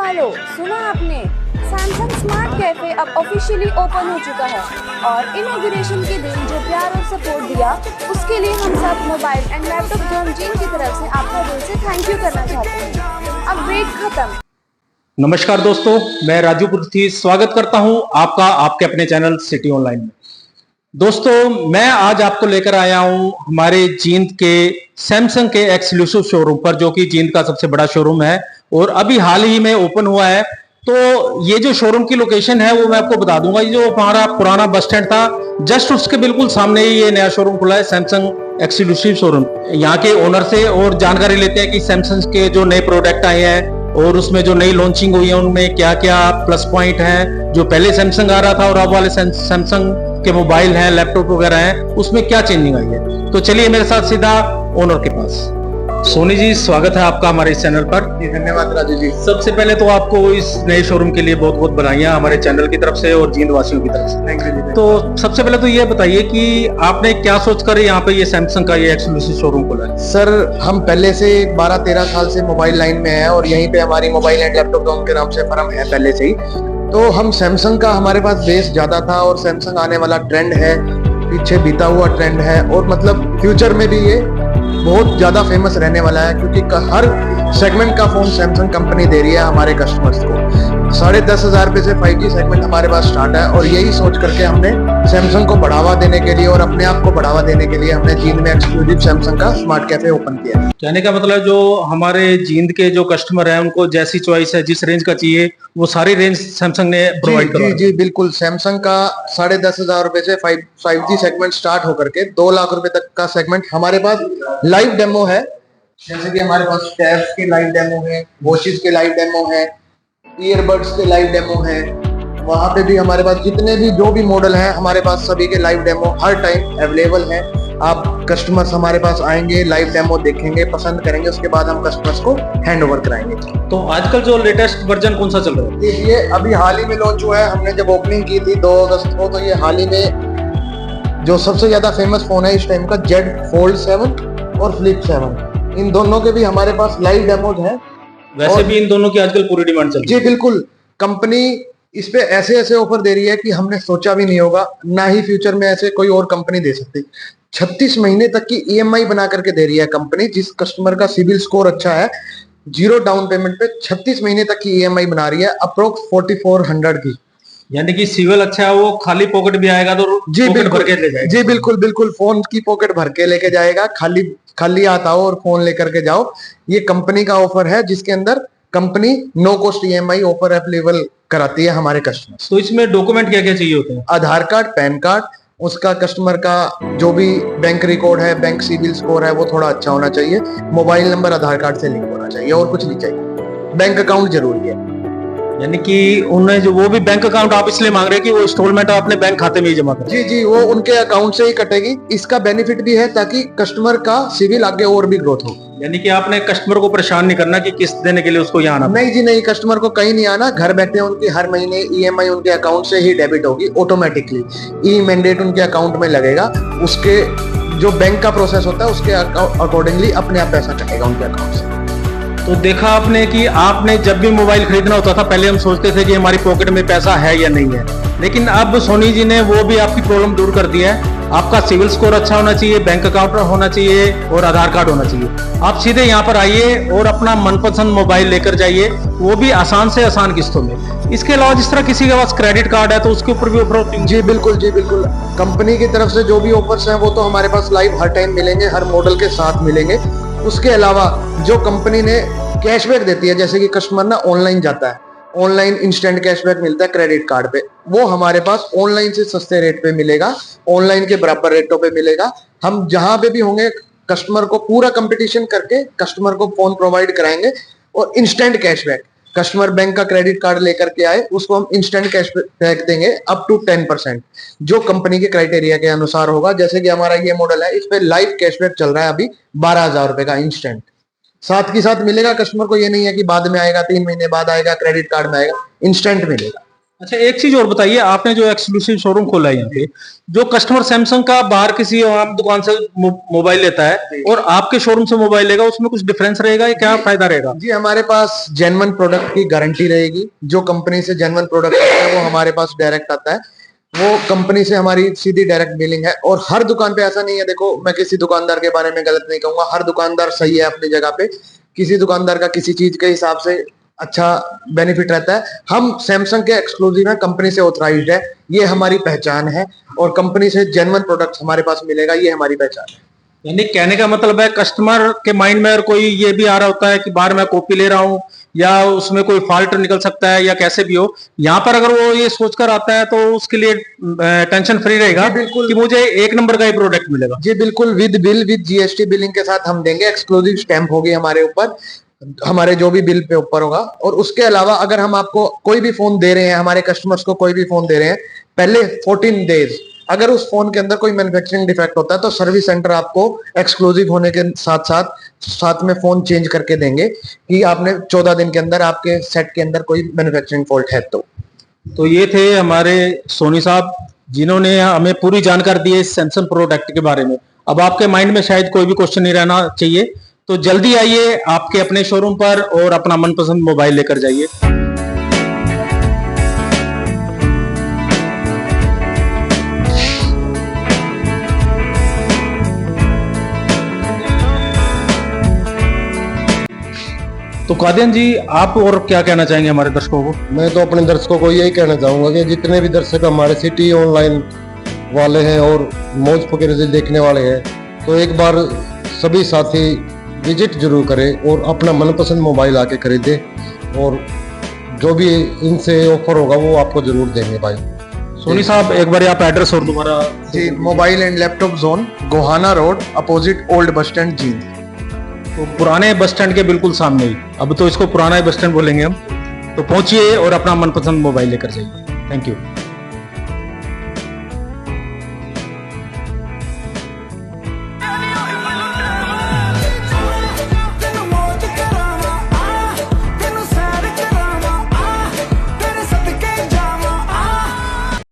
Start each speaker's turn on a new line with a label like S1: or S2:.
S1: वालों, सुना आपने? सैमसंग स्मार्ट कैफे अब ऑफिशियली ओपन हो चुका है और इनॉग्रेशन के दिन जो प्यार और सपोर्ट दिया उसके लिए हम सब mobile and laptop zone gene की तरफ से आपका दिल से थैंक यू करना चाहते हैं। अब वेट खत्म।
S2: नमस्कार दोस्तों, मैं राजू पृथ्वी स्वागत करता हूं आपका आपके अपने चैनल सिटी ऑनलाइन में। दोस्तों, मैं आज आपको लेकर आया हूं हमारे जींद के सैमसंग के एक्सक्लूसिव शोरूम पर, जो कि जींद का सबसे बड़ा शोरूम है और अभी हाल ही में ओपन हुआ है। तो ये जो शोरूम की लोकेशन है वो मैं आपको बता दूंगा। ये जो हमारा पुराना बस स्टैंड था, जस्ट उसके बिल्कुल सामने ही ये नया शोरूम खुला है, सैमसंग एक्सक्लूसिव शोरूम। यहाँ के ओनर से और जानकारी लेते हैं कि सैमसंग के जो नए प्रोडक्ट आए हैं और उसमें जो नई लॉन्चिंग हुई है उनमें क्या क्या प्लस पॉइंट हैं, जो पहले सैमसंग आ रहा था और अब वाले सैमसंग के मोबाइल हैं, लैपटॉप वगैरह हैं, उसमें क्या चेंजिंग आई है। तो चलिए मेरे साथ सीधा ओनर के पास। सोनी जी, स्वागत है आपका हमारे इस चैनल पर।
S3: धन्यवाद राजू जी।
S2: सबसे पहले तो आपको इस नए शोरूम के लिए बहुत बहुत बधाइयां हमारे चैनल की तरफ से और जींद वासियों की तरफ से।
S3: थैंक यू जी।
S2: तो सबसे पहले तो ये बताइए कि आपने क्या सोचकर यहाँ पे ये सैमसंग का ये एक्सक्लूसिव शोरूम खोला है।
S3: सर, हम पहले से 12-13 साल से मोबाइल लाइन में हैं और यहीं पे हमारी मोबाइल एंड लैपटॉप जोन के नाम से फर्म है पहले से ही। तो हम सैमसंग का हमारे पास बेस ज्यादा था और सैमसंग आने वाला ट्रेंड है, पीछे बीता हुआ ट्रेंड है और मतलब फ्यूचर में भी ये बहुत ज्यादा फेमस रहने वाला है, क्योंकि हर सेगमेंट का फोन सैमसंग कंपनी दे रही है हमारे कस्टमर्स को। 10,500 रुपए से 5G सेगमेंट हमारे पास स्टार्ट है और यही सोच करके हमने सैमसंग को बढ़ावा देने के लिए और अपने आप को बढ़ावा देने के लिए हमने जींद में एक्सक्लूसिव सैमसंग का स्मार्ट कैफे ओपन किया है।
S2: कहने का मतलब जो हमारे जींद के जो कस्टमर हैं उनको जैसी चॉइस है, जिस रेंज का चाहिए वो सारी रेंज सैमसंग ने प्रोवाइड
S3: जी जी बिल्कुल। सैमसंग का 10,500 रुपए से 5G सेगमेंट स्टार्ट होकर के 2 लाख रुपए तक का सेगमेंट हमारे पास लाइव डेमो है। जैसे कि हमारे पास टैब्स के लाइव डेमो है, वॉचेस के लाइव डेमो है, ईयरबड्स के लाइव डेमो है। वहां पे भी हमारे पास जितने भी जो भी मॉडल हैं हमारे पास सभी के लाइव डेमो हर टाइम अवेलेबल है। आप कस्टमर्स हमारे पास आएंगे, लाइव डेमो देखेंगे, पसंद करेंगे, उसके बाद हम कस्टमर्स को हैंड ओवर कराएंगे।
S2: तो आजकल जो लेटेस्ट वर्जन कौन सा चल रहा है?
S3: ये अभी हाल ही में लॉन्च हुआ है। हमने जब ओपनिंग की थी 2 अगस्त को, तो ये हाल ही में जो सबसे ज्यादा फेमस फोन है इस टाइम का Z Fold 7 और Flip 7। इन दोनों के भी हमारे पास लाइव डेमोज हैं।
S2: वैसे भी इन दोनों की आजकल पूरी डिमांड चल रही है।
S3: जी बिल्कुल। कंपनी इस पे ऐसे ऐसे ऑफर दे रही है कि हमने सोचा भी नहीं होगा, ना ही फ्यूचर में ऐसे कोई और कंपनी दे सकती। 36 महीने तक की EMI बना करके दे रही है कंपनी। जिस कस्टमर का सिविल स्कोर अच्छा है, 0 डाउन पेमेंट पे 36 महीने तक की EMI बना रही है, अप्रोक्स 4400 की।
S2: यानी कि सिविल अच्छा है, वो खाली पॉकेट भी आएगा तो
S3: जी
S2: पॉकेट
S3: बिल्कुल
S2: भर के ले जाएगा।
S3: जी बिल्कुल बिल्कुल। फोन की पॉकेट भर के लेके जाएगा, खाली खाली आता हो और फोन लेकर के जाओ। ये कंपनी का ऑफर है जिसके अंदर company no cost EMI offer available कराती है हमारे कस्टमर्स।
S2: तो इसमें डॉक्यूमेंट क्या क्या चाहिए होते हैं?
S3: आधार कार्ड, पैन कार्ड, उसका कस्टमर का जो भी बैंक रिकॉर्ड है, बैंक सिविल स्कोर है, वो थोड़ा अच्छा होना चाहिए। मोबाइल नंबर आधार कार्ड से लिंक होना चाहिए और कुछ नहीं चाहिए। बैंक अकाउंट जरूरी है।
S2: यानी कि उन्हें जो वो भी बैंक अकाउंट आप इसलिए मांग रहे हैं कि वो इंस्टॉलमेंट अपने बैंक खाते में ही जमा करें।
S3: जी जी, वो उनके अकाउंट से ही कटेगी। इसका बेनिफिट भी है ताकि कस्टमर का सिविल आगे और भी ग्रोथ हो।
S2: यानी कि आपने कस्टमर को परेशान नहीं करना कि किस्त देने के लिए उसको यहाँ आना।
S3: नहीं जी नहीं, कस्टमर को कहीं नहीं आना। घर बैठे उनकी हर महीने EMI उनके अकाउंट से ही डेबिट होगी ऑटोमेटिकली। ई मैंडेट उनके अकाउंट में लगेगा, उसके जो बैंक का प्रोसेस होता है उसके अकॉर्डिंगली अपने आप पैसा कटेगा उनके अकाउंट से।
S2: तो देखा आपने कि आपने जब भी मोबाइल खरीदना होता था पहले हम सोचते थे कि हमारी पॉकेट में पैसा है या नहीं है, लेकिन अब सोनी जी ने वो भी आपकी प्रॉब्लम दूर कर दिया है। आपका सिविल स्कोर अच्छा होना चाहिए, बैंक अकाउंट होना चाहिए और आधार कार्ड होना चाहिए। आप सीधे यहाँ पर आइए और अपना मनपसंद मोबाइल लेकर जाइए, वो भी आसान से आसान किस्तों में। इसके अलावा जिस तरह किसी के पास क्रेडिट कार्ड है तो उसके ऊपर भी ऑफर।
S3: जी बिल्कुल जी बिल्कुल। कंपनी की तरफ से जो भी ऑफर्स हैं वो तो हमारे पास लाइव हर टाइम मिलेंगे, हर मॉडल के साथ मिलेंगे। उसके अलावा जो कंपनी ने कैशबैक देती है, जैसे कि कस्टमर ना ऑनलाइन जाता है, ऑनलाइन इंस्टेंट कैशबैक मिलता है क्रेडिट कार्ड पे, वो हमारे पास ऑनलाइन से सस्ते रेट पे मिलेगा, ऑनलाइन के बराबर रेटों पे मिलेगा। हम जहां पे भी होंगे कस्टमर को पूरा कंपटीशन करके कस्टमर को फोन प्रोवाइड कराएंगे और इंस्टेंट कैशबैक। कस्टमर बैंक का क्रेडिट कार्ड लेकर के आए, उसको हम इंस्टेंट कैशबैक देंगे अप टू 10%, जो कंपनी के क्राइटेरिया के अनुसार होगा। जैसे कि हमारा ये मॉडल है, इस पे लाइव कैशबैक चल रहा है अभी 12,000 रुपए का इंस्टेंट। साथ के साथ मिलेगा कस्टमर को, ये नहीं है कि बाद में आएगा, 3 महीने बाद आएगा, क्रेडिट कार्ड में आएगा, इंस्टेंट मिलेगा।
S2: अच्छा, एक चीज और बताइए, आपने जो एक्सक्लूसिव शोरूम खोला है यहाँ पे, जो कस्टमर सैमसंग का बाहर किसी आम दुकान से मोबाइल लेता है और आपके शोरूम से मोबाइल लेगा, उसमें कुछ डिफरेंस रहेगा या क्या फायदा रहेगा?
S3: जी, हमारे पास जेन्युइन प्रोडक्ट की गारंटी रहेगी। जो कंपनी से जेन्युइन प्रोडक्ट आता है वो हमारे पास डायरेक्ट आता है। वो कंपनी से हमारी सीधी डायरेक्ट डीलिंग है। और हर दुकान पे ऐसा नहीं है, देखो मैं किसी दुकानदार के बारे में गलत नहीं कहूंगा, हर दुकानदार सही है अपनी जगह पे। किसी दुकानदार का किसी चीज के हिसाब से अच्छा बेनिफिट रहता है। हम सैमसंग के एक्सक्लूसिव हैं, कंपनी से ऑथराइज्ड है, ये हमारी पहचान है। और कंपनी से जेन्युइन प्रोडक्ट हमारे पास मिलेगा, ये हमारी पहचान है।
S2: यानी कहने का मतलब है, कस्टमर के माइंड में अगर कोई ये भी आ रहा होता है कि बाहर मैं कॉपी ले रहा हूँ या उसमें कोई फॉल्ट निकल सकता है या कैसे भी हो, यहाँ पर अगर वो ये सोचकर आता है तो उसके लिए टेंशन फ्री रहेगा।
S3: जी, बिल्कुल।
S2: कि मुझे एक नंबर का ही प्रोडक्ट मिलेगा।
S3: जी बिल्कुल, with bill with GST billing के साथ हम देंगे। एक्सक्लूसिव स्टैंप होगी हमारे ऊपर, हमारे जो भी बिल पे ऊपर होगा। और उसके अलावा अगर हम आपको कोई भी फोन दे रहे हैं, हमारे कस्टमर्स को कोई भी फोन दे रहे हैं, पहले 14 डेज अगर उस फोन के अंदर कोई मैन्युफैक्चरिंग डिफेक्ट होता है तो सर्विस सेंटर आपको एक्सक्लूसिव होने के साथ साथ में फोन चेंज करके देंगे कि आपने 14 दिन के अंदर आपके सेट के अंदर कोई मैन्युफैक्चरिंग फॉल्ट है
S2: तो ये थे हमारे सोनी साहब, जिन्होंने हमें पूरी जानकारी दी है इस सैमसंग प्रोडक्ट के बारे में। अब आपके माइंड में शायद कोई भी क्वेश्चन नहीं रहना चाहिए, तो जल्दी आइए आपके अपने शोरूम पर और अपना मनपसंद मोबाइल लेकर जाइए। तो कादियान जी, आप और क्या कहना चाहेंगे हमारे दर्शकों को?
S4: मैं तो अपने दर्शकों को यही कहना चाहूंगा कि जितने भी दर्शक हमारे सिटी ऑनलाइन वाले हैं और मौज फकीर से देखने वाले हैं, तो एक बार सभी साथी विजिट जरूर करें और अपना मनपसंद मोबाइल आके खरीदें। और जो भी इनसे ऑफर होगा वो आपको जरूर देंगे भाई।
S2: सोनी साहब, एक बार आप एड्रेस और दोबारा।
S3: जी, mobile and laptop zone, Gohana road, opposite old bus stand Jind.
S2: तो पुराने बस स्टैंड के बिल्कुल सामने ही, अब तो इसको पुराना ही बस स्टैंड बोलेंगे हम। तो पहुंचिए और अपना मनपसंद मोबाइल लेकर जाइए। Thank you.